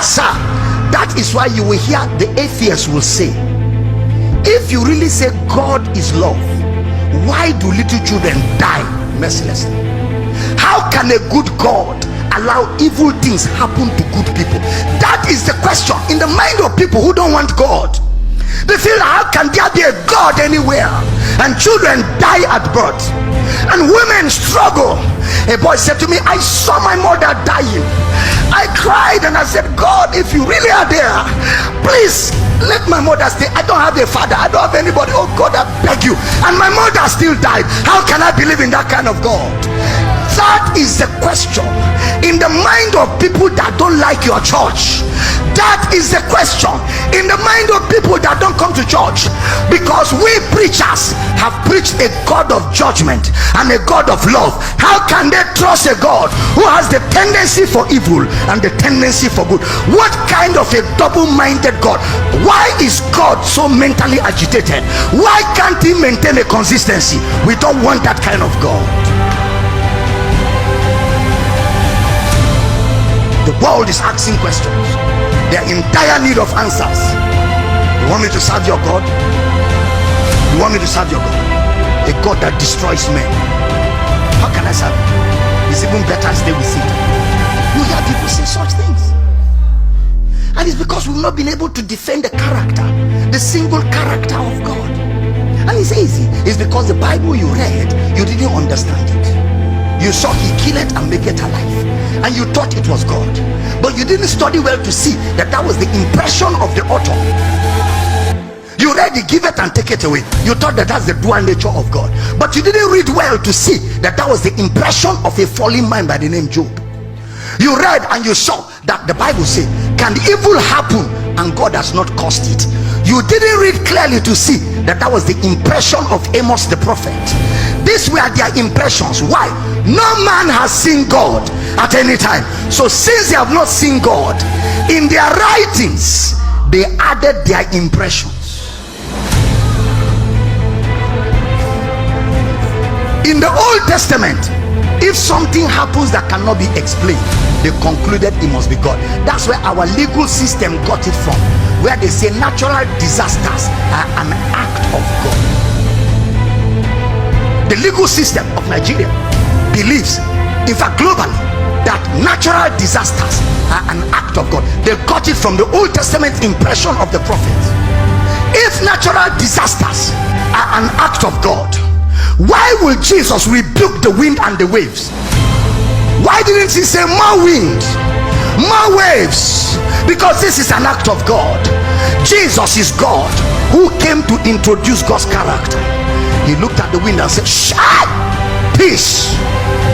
Sir, that is why you will hear the atheists will say, if you really say God is love, why do little children die mercilessly? How can a good God allow evil things happen to good people? That is the question in the mind of people who don't want God. They feel, how can there be a God anywhere? And children die at birth, and women struggle. A boy said to me, I saw my mother dying. I cried and I said, God, if you really are there, please let my mother stay. I don't have a father, I don't have anybody. Oh God, I beg you. And my mother still died. How can I believe in that kind of God? That is the question in the mind of people that don't like your church. That is the question in the mind of people that don't come to church, because we preachers have preached a God of judgment and a God of love. How can they trust a God who has the tendency for evil and the tendency for good? What kind of a double-minded God? Why is God so mentally agitated? Why can't he maintain a consistency? We don't want that kind of God. The world is asking questions. They are in dire need of answers. You want me to serve your God? You want me to serve your God? A God that destroys men. How can I serve him? It's even better I stay with Satan. You hear people say such things. And it's because we've not been able to defend the character, the single character of God. And it's easy. It's because the Bible you read, you didn't understand it. You saw he kill it and make it alive, and you thought it was God, but you didn't study well to see that that was the impression of the author. You read the give it and take it away. You thought that that's the dual nature of God, but you didn't read well to see that that was the impression of a fallen man by the name Job. You read and you saw that the Bible says, can evil happen and God has not caused it? You didn't read clearly to see that that was the impression of Amos the prophet. These were their impressions. Why? No man has seen God at any time. So since they have not seen God, in their writings they added their impressions. In the Old Testament, if something happens that cannot be explained, they concluded it must be God. That's where our legal system got it from, where they say natural disasters are an act of God. The legal system of Nigeria believes, in fact globally, that natural disasters are an act of God. They got it from the Old Testament impression of the prophets. If natural disasters are an act of God, why will Jesus rebuke the wind and the waves? Why didn't he say more wind, more waves? Because this is an act of God. Jesus is God who came to introduce God's character. He looked at the wind and said, shut, peace,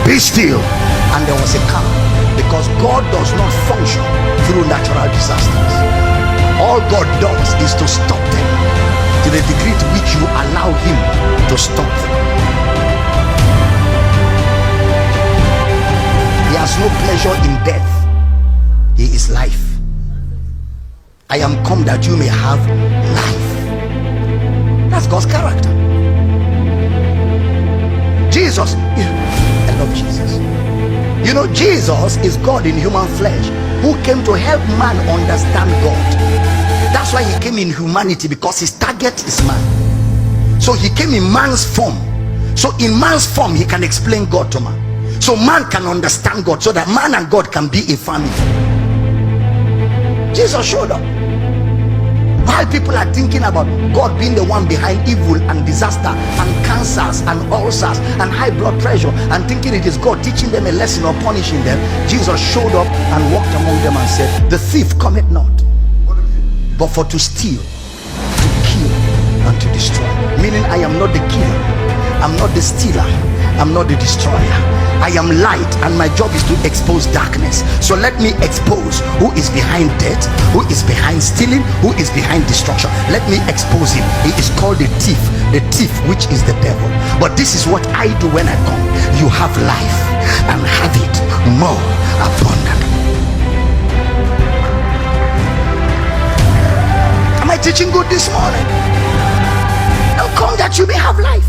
be still. And there was a calm, because God does not function through natural disasters. All God does is to stop them to the degree to which you allow him to stop them. He has no pleasure in death. He is life. I am come that you may have life. That's God's character. Jesus, I love Jesus. You know, Jesus is God in human flesh, who came to help man understand God. That's why he came in humanity, because his target is man. So he came in man's form. So in man's form he can explain God to man, so man can understand God, so that man and God can be a family. Jesus showed up. While people are thinking about God being the one behind evil and disaster and cancers and ulcers and high blood pressure, and thinking it is God teaching them a lesson or punishing them, Jesus showed up and walked among them and said, the thief cometh not but for to steal, to kill, and to destroy. Meaning, I am not the killer, I'm not the stealer, I'm not the destroyer. I am light, and my job is to expose darkness. So let me expose who is behind death, who is behind stealing, who is behind destruction. Let me expose him. He is called the thief which is the devil. But this is what I do when I come. You have life and have it more abundantly. Am I teaching good this morning? Now come that you may have life.